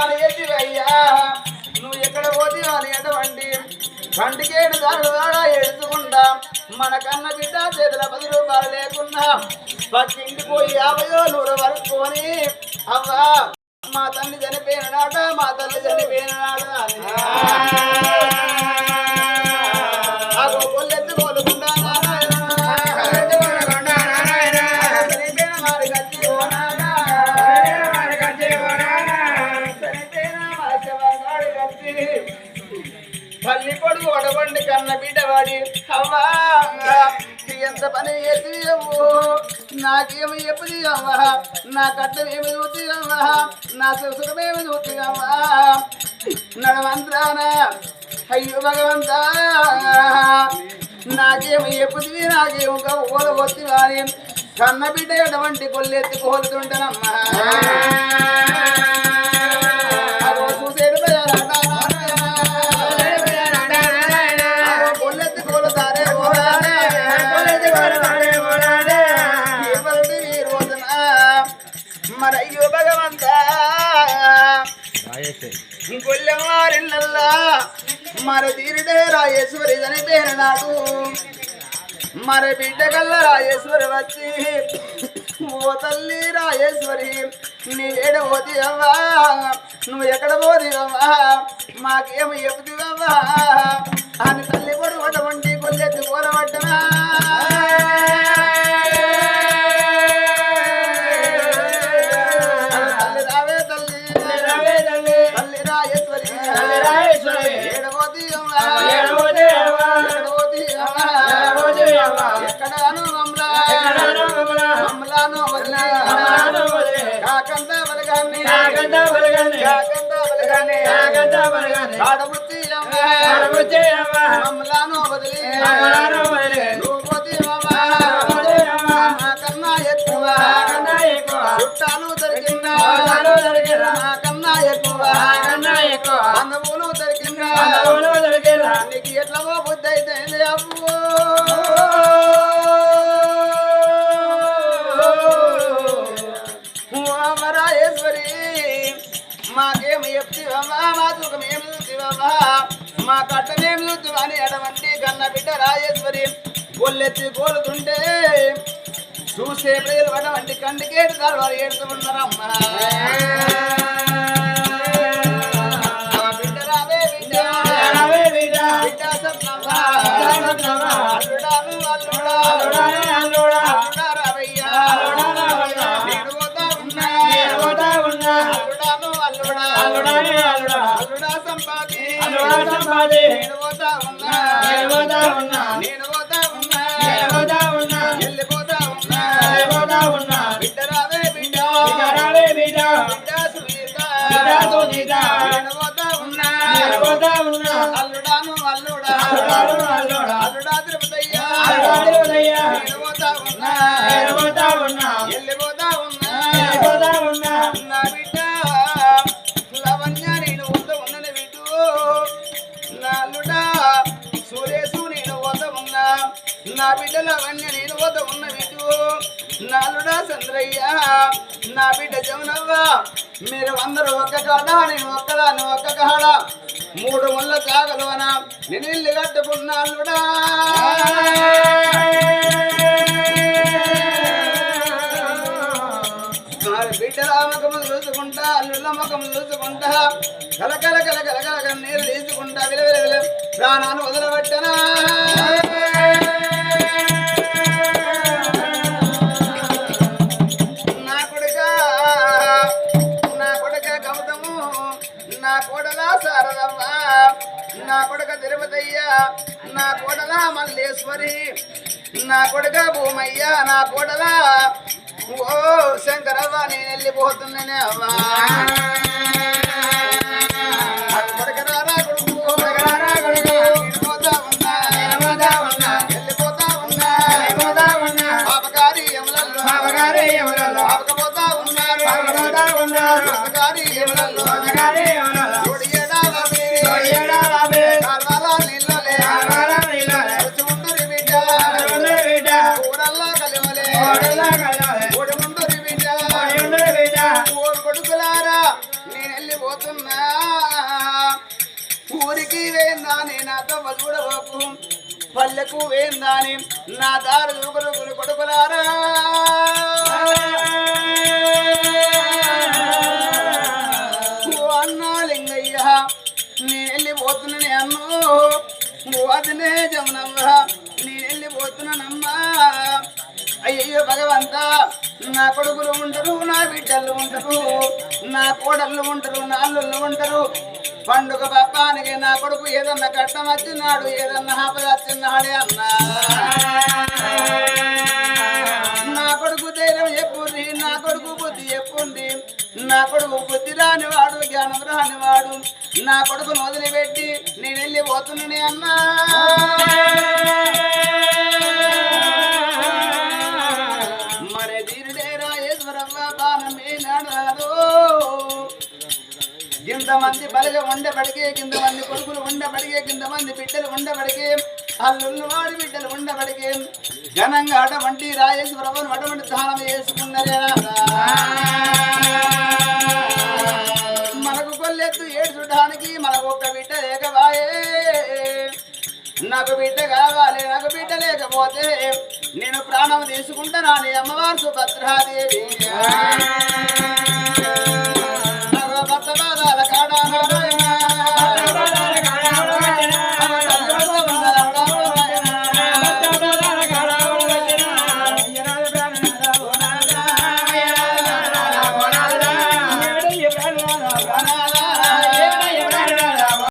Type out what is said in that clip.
మన ఎది అయ్యా నువ్వు ఎక్కడ పోతీవా అని ఎటువంటి కంటికేడు దాడా ఎడుచుకుంటా మన కన్న బిడ్డ చేతుల 10 రూపాయలు లేకున్నా పక్కింటి పోయి 50 100 వరకుని అవ్వా మా తల్లి చనిపోయిన నాట మా తల్లి చనిపోయిన నాట కొల్లెత్తుకోలుకుంటా పల్లి పొడుగు వడబండి కన్న బిడ్డవాడి అవ్వా ఎంత పని చేసి అవ్వు నాకేమి ఎప్పుడు అవ్వా నా కట్టమేమి చూసి అవ్వా నా సుఖమేమి చూసి అవ్వా నడవంత్రాన అయ్యో భగవంతా నాకేమి ఎప్పుడు నాకేమి ఓల వచ్చి వారి కన్న బిడ్డ ఎటువంటి కొల్లెత్తి కోలుతుంటానమ్మా చూసేది మరయ్యో భగవంతా కొల్లెవారిల్లల్లా మర తీరుడే రాయేశ్వరి చనిపోయిన నాడు మర బిడ్డ కల్ల రాయేశ్వరి వచ్చి ఓ తల్లి రాయేశ్వరి నీ ఏడ పోతీవవ్వా నువ్వు ఎక్కడ పోతీవవ్వా మాకేమి చెబుతీవవ్వా అని తల్లి పొడి పడవంటి కొల్లెత్తి కూరబట్టనా ఎక్కడాను మమ్మలాను కాకంతా బలగాన్ని ఆడబుద్ధి మమ్మలాను వదిలి నువ్వు పోతే కన్నా ఎక్కువ చుట్టాలు దొరికిందా కన్నా ఎక్కువ అందములు దొరికిందా నీకు ఎట్లవో బుద్ధి అయితే అవ్వు రాయేశ్వరి మాకేమి చెప్తివమ్మా మా సుఖమేమి చూసివమ్మా మా కట్టమేమి చూద్దాం అని అటువంటి కన్న బిడ్డ రాయేశ్వరి కొల్లెత్తి కోలుతుంటే చూసే ప్రజలు అటువంటి కంటికేడు వారు ఏడుతూ ఉన్నారమ్మా బిడ్డ రావే బిడ్డ బిడ్డ సప్నమ్మా అల్లుడా రావయ్యా అల్లుడా సంపాది నేను పోతా ఉన్నా వెళ్ళిపోతా ఉన్నా బిడ్డ రావే బిడ్డ సునీత నేను పోతా ఉన్నా అల్లుడా తిరుపతయ్యా నేను పోతా ఉన్నా వెళ్ళిపోతా ఉన్నా నా బిడ్డ లవణ్య నేను వద్ద ఉన్నది బిడ్డు నా అల్లుడా సూర్యేశు నేను వద్ద ఉన్నా నా బిడ్డ లవణ్య నేను వద్ద ఉన్న బిడ్డు నా అల్లుడా చంద్రయ్య నా బిడ్డ జమునవ్వ మీరు అందరూ ఒక్క కాడ నేను ఒక్కదాన్ని ఒక్క కాడ 3 ముళ్ళ చాగలువన నేను ఇల్లు కట్టుకున్నా అల్లుడా బిడ్డల ముఖములు చూసుకుంటా అల్లుళ్ళ ముఖములు చూసుకుంటా కలకల నీళ్ళు తీసుకుంటా విలవిల ప్రాణాన్ని వదలబట్టనా నా కొడుక గౌతము నా కోడల శారదమ్మ నా కొడుక తిరుపతయ్య నా కోడల మల్లేశ్వరి నా కొడుక భూమయ్య నా కోడల ఓ శంకరవ్వ నేను వెళ్ళిపోతున్నానే అవ్వా కొడుకరారా కొడుకు వెళ్ళిపోతా ఉన్నా పాపకారి యములలో పాపకపోతా ఉన్నారు పాపకారి యములలో కొడుకులారా నేను పోతున్నా ఊరికి వేందాని నాతో చూడవకు పల్లెకు వేందాని నా దారి దూకులు కొడుకులారా అన్నా లింగయ్య నేను వెళ్ళిపోతున్నానే అన్ను అదినే జమునవ్వ నేను వెళ్ళిపోతున్నానమ్మా అయ్యయ్యో భగవంత నా కొడుకులు ఉంటారు నా బిడ్డలు ఉంటారు నా కోడళ్ళు ఉంటారు నా అల్లుళ్ళు ఉంటారు పండుగ పప్పానికి నా కొడుకు ఏదన్నా కట్టం వచ్చినాడు ఏదన్నా ఆపద వచ్చినాడే అన్నా నా కొడుకు ధైర్యం చెప్పుంది నా కొడుకు బుద్ధి చెప్పుంది నా కొడుకు బుద్ధి రానివాడు జ్ఞానం రానివాడు నా కొడుకును వదిలిపెట్టి నేను వెళ్ళిపోతున్నానే అన్నా మరి దీనిడేరా ఈశ్వరవ్వ బాణమే నాడు ఇంతమంది బలిగా ఉండబడికే కింతమంది కొడుకులు ఉండబడికే కింతమంది బిడ్డలు ఉండబడికే అల్లుళ్ళు వాడి బిడ్డలు ఉండబడికే ఘనంగా అటువంటి రాజేశ్వరవ్వను అటువంటి దానం చేసుకున్నదే మనకు కొల్లెత్తు ఏడ్చుడానికి మనకు ఒక బిడ్డ లేకవాయే నాకు బిడ్డ కావాలి నాకు బిడ్డ లేకపోతే నేను ప్రాణం తీసుకుంటానా అమ్మవారు సుభద్రాదేవి